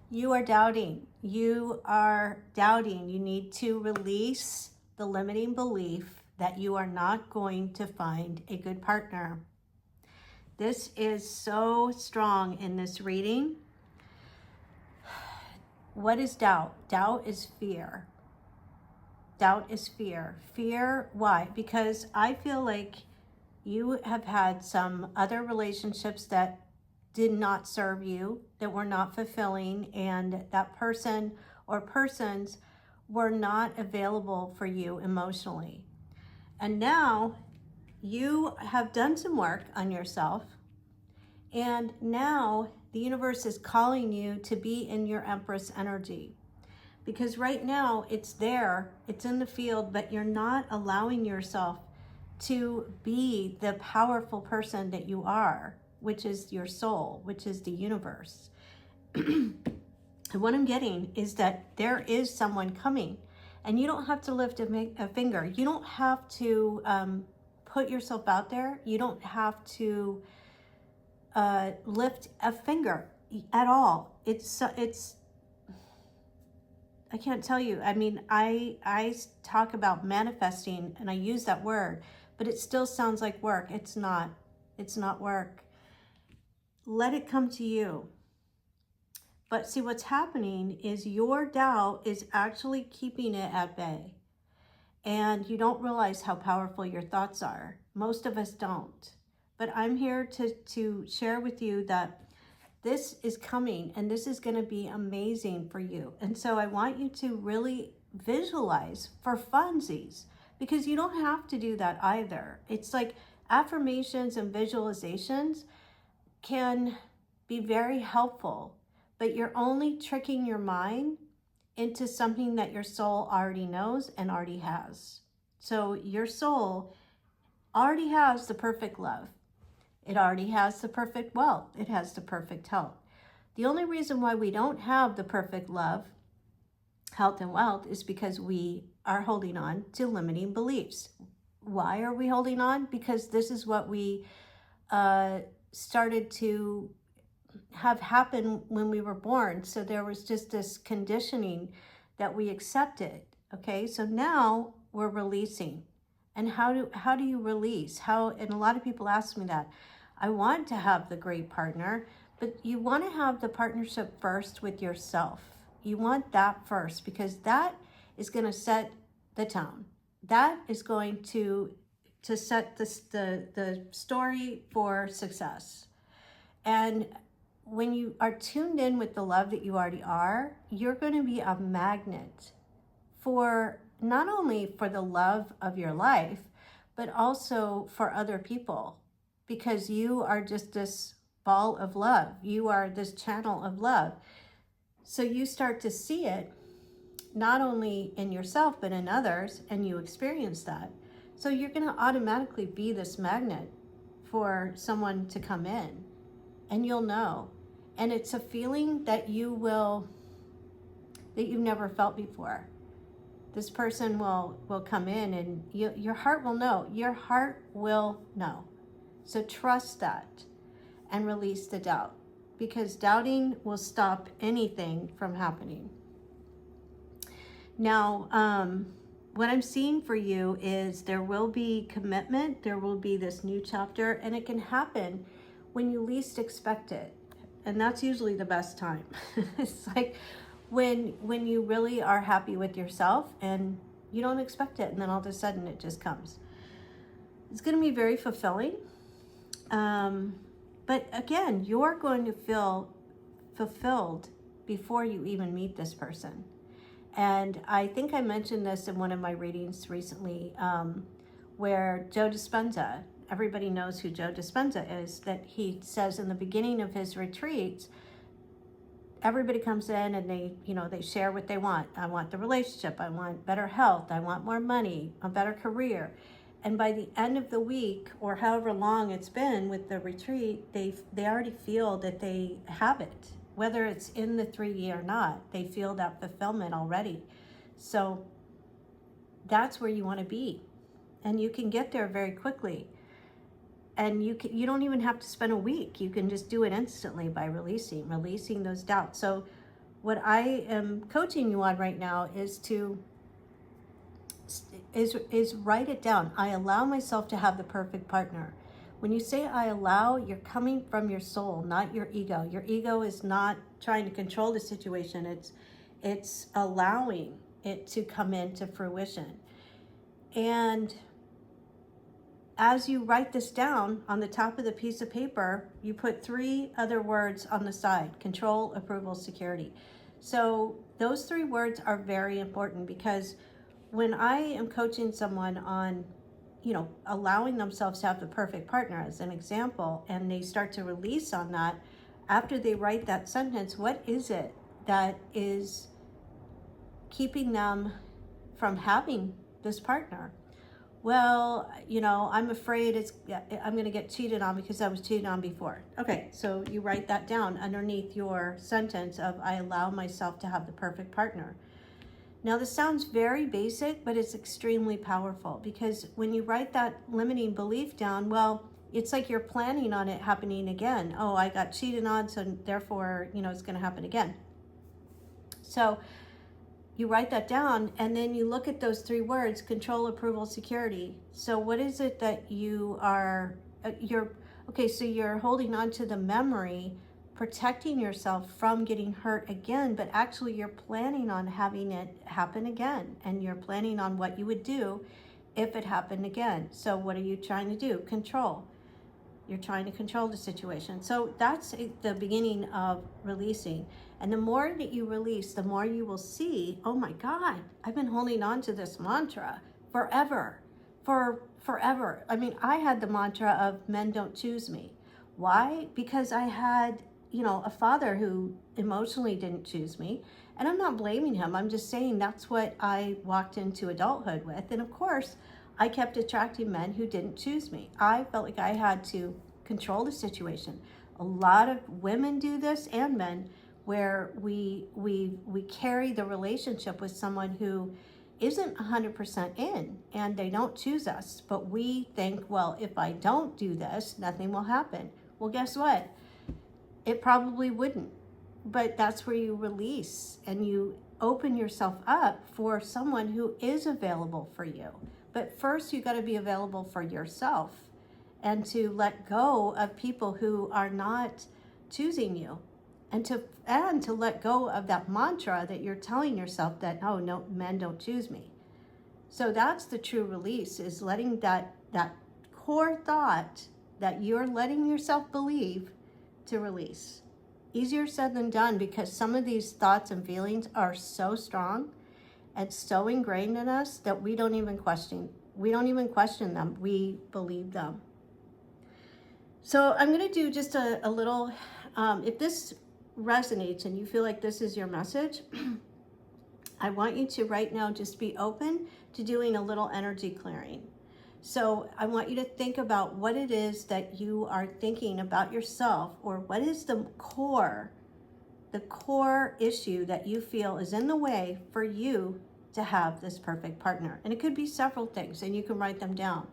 You are doubting. You are doubting. You need to release the limiting belief that you are not going to find a good partner. This is so strong in this reading. What is doubt? Doubt is fear. Doubt is fear. Fear, why? Because I feel like you have had some other relationships that did not serve you, that were not fulfilling, and that person or persons were not available for you emotionally. And now you have done some work on yourself, and now the universe is calling you to be in your Empress energy. Because right now it's there, it's in the field, but you're not allowing yourself to be the powerful person that you are, which is your soul, which is the universe. And what I'm getting is that there is someone coming, and you don't have to lift a finger. You don't have to put yourself out there. You don't have to lift a finger at all. It's I can't tell you. I mean, I talk about manifesting and I use that word, but it still sounds like work. It's not. It's not work. Let it come to you. But see, what's happening is your doubt is actually keeping it at bay. And you don't realize how powerful your thoughts are. Most of us don't. But I'm here to share with you that this is coming and this is going to be amazing for you. And so I want you to really visualize for funsies, because you don't have to do that either. It's like affirmations and visualizations can be very helpful, but you're only tricking your mind into something that your soul already knows and already has. So your soul already has the perfect love. It already has the perfect wealth. It has the perfect health. The only reason why we don't have the perfect love, health, and wealth is because we are holding on to limiting beliefs. Why are we holding on? Because this is what we started to have happen when we were born. So there was just this conditioning that we accepted. Okay, so now we're releasing. And how do you release? And a lot of people ask me that. I want to have the great partner, but you want to have the partnership first with yourself. You want that first, because that is going to set the tone. That is going to set the story for success. And when you are tuned in with the love that you already are, you're going to be a magnet for not only for the love of your life, but also for other people, because you are just this ball of love. You are this channel of love. So you start to see it not only in yourself, but in others, and you experience that. So you're going to automatically be this magnet for someone to come in, and you'll know. And it's a feeling that you've never felt before. This person will come in, and your heart will know. Your heart will know. So trust that and release the doubt, because doubting will stop anything from happening. Now, what I'm seeing for you is there will be commitment. There will be this new chapter, and it can happen when you least expect it. And that's usually the best time. It's like when you really are happy with yourself and you don't expect it, and then all of a sudden it just comes. It's going to be very fulfilling. But again, you're going to feel fulfilled before you even meet this person. And I think I mentioned this in one of my readings recently, where Joe Dispenza, everybody knows who Joe Dispenza is, that he says in the beginning of his retreats, everybody comes in and they share what they want. I want the relationship. I want better health. I want more money, a better career. And by the end of the week, or however long it's been with the retreat, they already feel that they have it. Whether it's in the 3D or not, they feel that fulfillment already. So that's where you want to be. And you can get there very quickly. And you don't even have to spend a week. You can just do it instantly by releasing those doubts. So what I am coaching you on right now is to write it down. I allow myself to have the perfect partner. When you say I allow, you're coming from your soul, not your ego. Your ego is not trying to control the situation. It's allowing it to come into fruition. And as you write this down on the top of the piece of paper, you put 3 other words on the side: control, approval, security. So those 3 words are very important, because when I am coaching someone on, allowing themselves to have the perfect partner as an example, and they start to release on that, after they write that sentence, what is it that is keeping them from having this partner? Well, I'm afraid I'm going to get cheated on because I was cheated on before. Okay, so you write that down underneath your sentence of I allow myself to have the perfect partner. Now, this sounds very basic, but it's extremely powerful, because when you write that limiting belief down, well, it's like you're planning on it happening again. Oh, I got cheated on, so therefore, it's going to happen again. So you write that down, and then you look at those 3 words: control, approval, security. So what is it that you are, so you're holding on to the memory, protecting yourself from getting hurt again, but actually you're planning on having it happen again, and you're planning on what you would do if it happened again. So what are you trying to do? Control. You're trying to control the situation. So that's the beginning of releasing. And the more that you release, the more you will see, oh my God, I've been holding on to this mantra forever. I mean, I had the mantra of men don't choose me. Why? Because I had, a father who emotionally didn't choose me. And I'm not blaming him. I'm just saying that's what I walked into adulthood with. And of course, I kept attracting men who didn't choose me. I felt like I had to control the situation. A lot of women do this, and men, where we carry the relationship with someone who isn't 100% in, and they don't choose us. But we think, well, if I don't do this, nothing will happen. Well, guess what? It probably wouldn't. But that's where you release and you open yourself up for someone who is available for you. But first, you got to be available for yourself, and to let go of people who are not choosing you, and to let go of that mantra that you're telling yourself that, oh no, men don't choose me. So that's the true release, is letting that core thought that you're letting yourself believe to release. Easier said than done, because some of these thoughts and feelings are so strong and so ingrained in us that we don't even question them. We believe them. So I'm going to do just a little, if this resonates and you feel like this is your message, I want you to right now just be open to doing a little energy clearing. So I want you to think about what it is that you are thinking about yourself, or what is the core issue that you feel is in the way for you to have this perfect partner. And it could be several things, and you can write them down.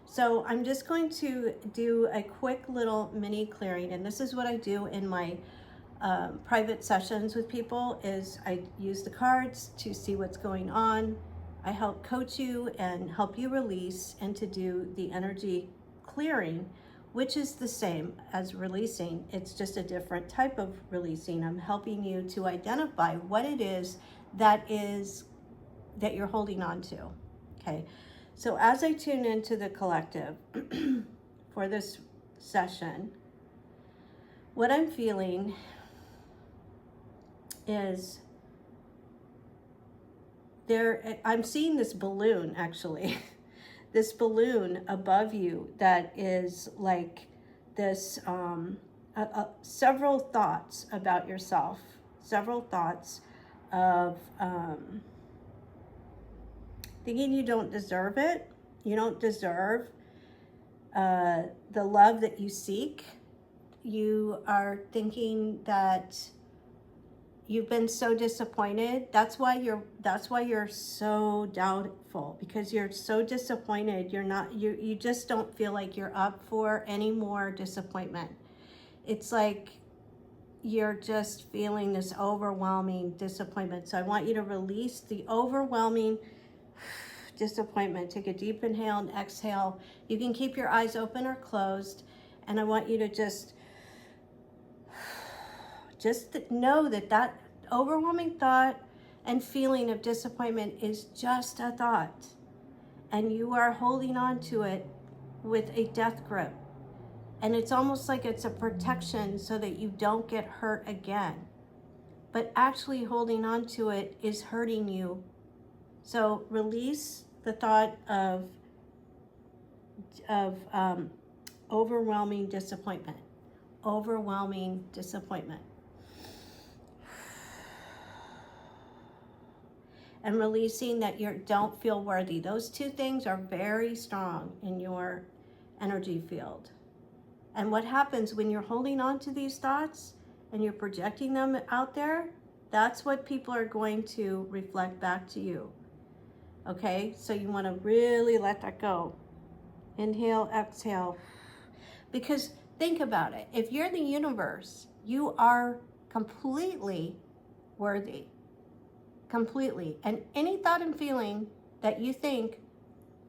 So I'm just going to do a quick little mini clearing, and this is what I do in my private sessions with people. Is I use the cards to see what's going on. I help coach you and help you release, and to do the energy clearing, which is the same as releasing. It's just a different type of releasing. I'm helping you to identify what it is that you're holding on to. Okay. So as I tune into the collective for this session, what I'm feeling is I'm seeing this balloon, actually, this balloon above you that is like this, several thoughts about yourself, several thoughts of thinking you don't deserve it. You don't deserve the love that you seek. You are thinking that you've been so disappointed. That's why you're so doubtful, because you're so disappointed. You just don't feel like you're up for any more disappointment. It's like you're just feeling this overwhelming disappointment. So I want you to release the overwhelming disappointment. Take a deep inhale and exhale. You can keep your eyes open or closed. And I want you to just know that that overwhelming thought and feeling of disappointment is just a thought. And you are holding on to it with a death grip. And it's almost like it's a protection so that you don't get hurt again. But actually holding on to it is hurting you. So release the thought of overwhelming disappointment. Overwhelming disappointment. And releasing that you don't feel worthy. Those two things are very strong in your energy field. And what happens when you're holding on to these thoughts and you're projecting them out there, that's what people are going to reflect back to you. Okay, so you want to really let that go. Inhale, exhale. Because think about it. If you're the universe, you are completely worthy. Completely. And any thought and feeling that you think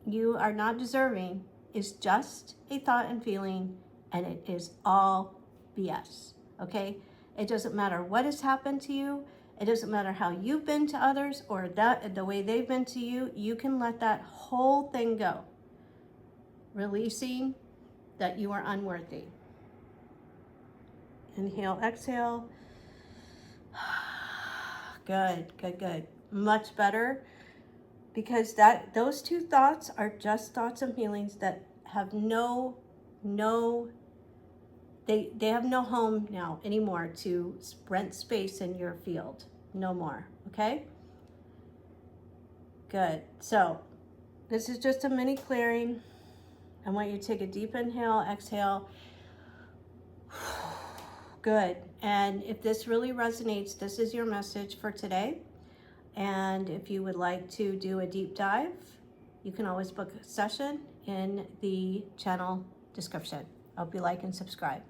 you are not deserving is just a thought and feeling, and it is all BS. Okay? It doesn't matter what has happened to you. It doesn't matter how you've been to others or the way they've been to you. You can let that whole thing go. Releasing that you are unworthy. Inhale, exhale. Good, good, good. Much better, because those two thoughts are just thoughts and feelings that have they have no home now anymore to rent space in your field. No more, okay? Good. So this is just a mini clearing. I want you to take a deep inhale, exhale. Good. And if this really resonates, this is your message for today. And if you would like to do a deep dive, you can always book a session in the channel description. I hope you like and subscribe.